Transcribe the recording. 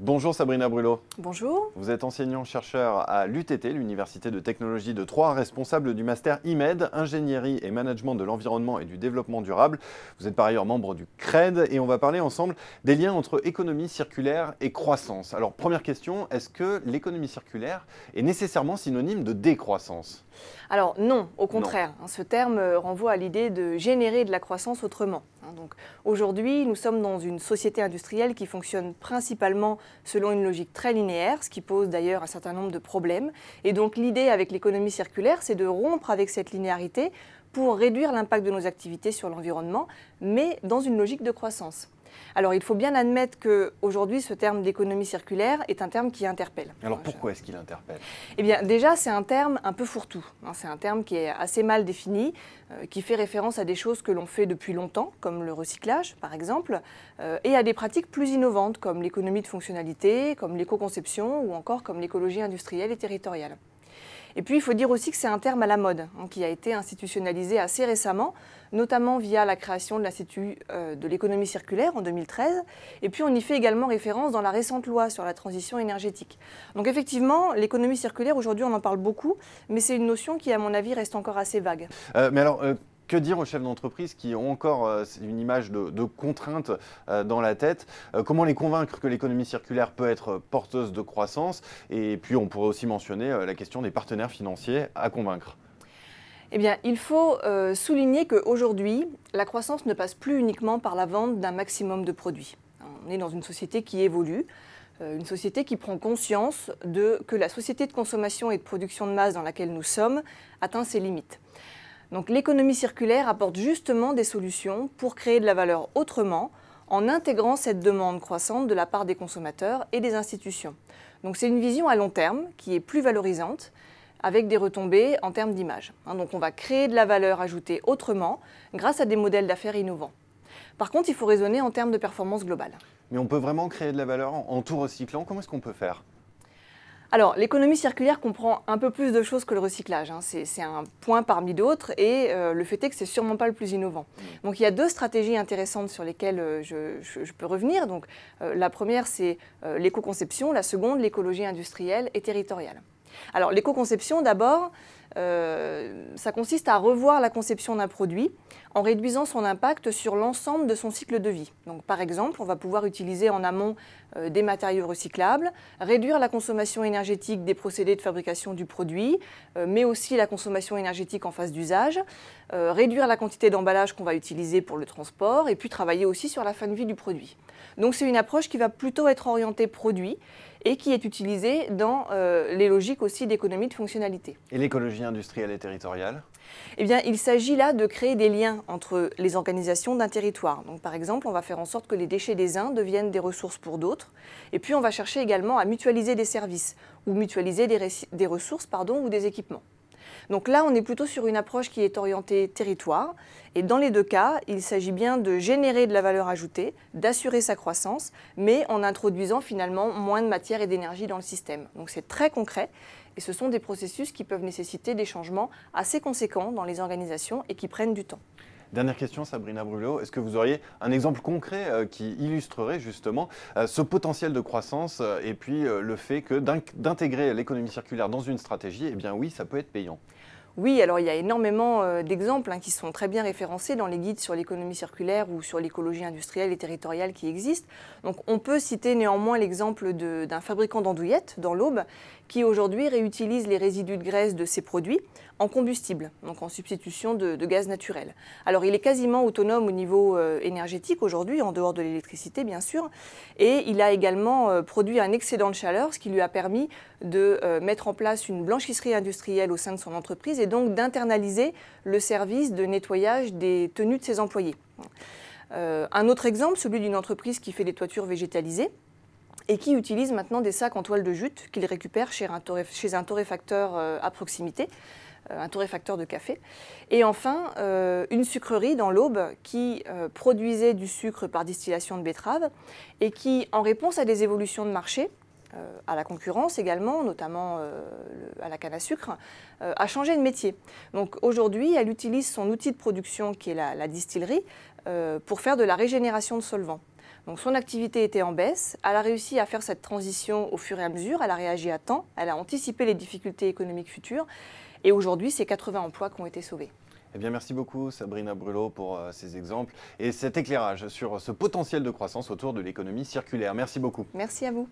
Bonjour Sabrina Brulot. Bonjour. Vous êtes enseignant-chercheur à l'UTT, l'Université de technologie de Troyes, responsable du master IMED, ingénierie et management de l'environnement et du développement durable. Vous êtes par ailleurs membre du CRED et on va parler ensemble des liens entre économie circulaire et croissance. Alors première question, est-ce que l'économie circulaire est nécessairement synonyme de décroissance ? Alors non, au contraire. Ce terme renvoie à l'idée de générer de la croissance autrement. Donc aujourd'hui, nous sommes dans une société industrielle qui fonctionne principalement selon une logique très linéaire, ce qui pose d'ailleurs un certain nombre de problèmes. Et donc l'idée avec l'économie circulaire, c'est de rompre avec cette linéarité pour réduire l'impact de nos activités sur l'environnement, mais dans une logique de croissance. Alors il faut bien admettre qu'aujourd'hui, ce terme d'économie circulaire est un terme qui interpelle. Alors pourquoi est-ce qu'il interpelle ? Eh bien déjà, c'est un terme un peu fourre-tout. C'est un terme qui est assez mal défini, qui fait référence à des choses que l'on fait depuis longtemps, comme le recyclage par exemple, et à des pratiques plus innovantes, comme l'économie de fonctionnalité, comme l'éco-conception ou encore comme l'écologie industrielle et territoriale. Et puis, il faut dire aussi que c'est un terme à la mode, qui a été institutionnalisé assez récemment, notamment via la création de l'Institut de l'économie circulaire en 2013. Et puis, on y fait également référence dans la récente loi sur la transition énergétique. Donc, effectivement, l'économie circulaire, aujourd'hui, on en parle beaucoup, mais c'est une notion qui, à mon avis, reste encore assez vague. Que dire aux chefs d'entreprise qui ont encore une image de contrainte dans la tête? Comment les convaincre que l'économie circulaire peut être porteuse de croissance? Et puis on pourrait aussi mentionner la question des partenaires financiers à convaincre. Eh bien, il faut souligner qu'aujourd'hui, la croissance ne passe plus uniquement par la vente d'un maximum de produits. On est dans une société qui évolue, une société qui prend conscience que la société de consommation et de production de masse dans laquelle nous sommes atteint ses limites. Donc l'économie circulaire apporte justement des solutions pour créer de la valeur autrement, en intégrant cette demande croissante de la part des consommateurs et des institutions. Donc c'est une vision à long terme qui est plus valorisante, avec des retombées en termes d'image. Donc on va créer de la valeur ajoutée autrement, grâce à des modèles d'affaires innovants. Par contre, il faut raisonner en termes de performance globale. Mais on peut vraiment créer de la valeur en tout recyclant? Comment est-ce qu'on peut faire ? Alors, l'économie circulaire comprend un peu plus de choses que le recyclage. C'est un point parmi d'autres et le fait est que ce n'est sûrement pas le plus innovant. Donc, il y a deux stratégies intéressantes sur lesquelles je peux revenir. Donc, la première, c'est l'éco-conception. La seconde, l'écologie industrielle et territoriale. Alors, l'éco-conception, d'abord, ça consiste à revoir la conception d'un produit en réduisant son impact sur l'ensemble de son cycle de vie. Donc, par exemple, on va pouvoir utiliser en amont des matériaux recyclables, réduire la consommation énergétique des procédés de fabrication du produit, mais aussi la consommation énergétique en phase d'usage, réduire la quantité d'emballage qu'on va utiliser pour le transport et puis travailler aussi sur la fin de vie du produit. Donc, c'est une approche qui va plutôt être orientée produit et qui est utilisée dans les logiques aussi d'économie de fonctionnalité. Et l'écologie industrielle et territoriale ? Eh bien, il s'agit là de créer des liens entre les organisations d'un territoire. Donc, par exemple, on va faire en sorte que les déchets des uns deviennent des ressources pour d'autres. Et puis, on va chercher également à mutualiser des services ou mutualiser des ressources ou des équipements. Donc là, on est plutôt sur une approche qui est orientée territoire. Et dans les deux cas, il s'agit bien de générer de la valeur ajoutée, d'assurer sa croissance, mais en introduisant finalement moins de matière et d'énergie dans le système. Donc c'est très concret et ce sont des processus qui peuvent nécessiter des changements assez conséquents dans les organisations et qui prennent du temps. Dernière question, Sabrina Brulot, est-ce que vous auriez un exemple concret qui illustrerait justement ce potentiel de croissance et puis le fait que d'intégrer l'économie circulaire dans une stratégie, eh bien oui, ça peut être payant? Oui, alors il y a énormément d'exemples qui sont très bien référencés dans les guides sur l'économie circulaire ou sur l'écologie industrielle et territoriale qui existent. Donc on peut citer néanmoins l'exemple d'un fabricant d'andouillettes dans l'Aube qui aujourd'hui réutilise les résidus de graisse de ses produits en combustible, donc en substitution de gaz naturel. Alors il est quasiment autonome au niveau énergétique aujourd'hui, en dehors de l'électricité bien sûr, et il a également produit un excédent de chaleur, ce qui lui a permis de mettre en place une blanchisserie industrielle au sein de son entreprise et donc d'internaliser le service de nettoyage des tenues de ses employés. Un autre exemple, celui d'une entreprise qui fait des toitures végétalisées et qui utilise maintenant des sacs en toile de jute qu'il récupère chez un torréfacteur à proximité, un torréfacteur de café. Et enfin, une sucrerie dans l'Aube qui produisait du sucre par distillation de betterave et qui, en réponse à des évolutions de marché, à la concurrence également, notamment à la canne à sucre, a changé de métier. Donc aujourd'hui, elle utilise son outil de production qui est la distillerie pour faire de la régénération de solvants. Donc son activité était en baisse, elle a réussi à faire cette transition au fur et à mesure, elle a réagi à temps, elle a anticipé les difficultés économiques futures et aujourd'hui, c'est 80 emplois qui ont été sauvés. Eh bien, merci beaucoup Sabrina Brulot pour ces exemples et cet éclairage sur ce potentiel de croissance autour de l'économie circulaire. Merci beaucoup. Merci à vous.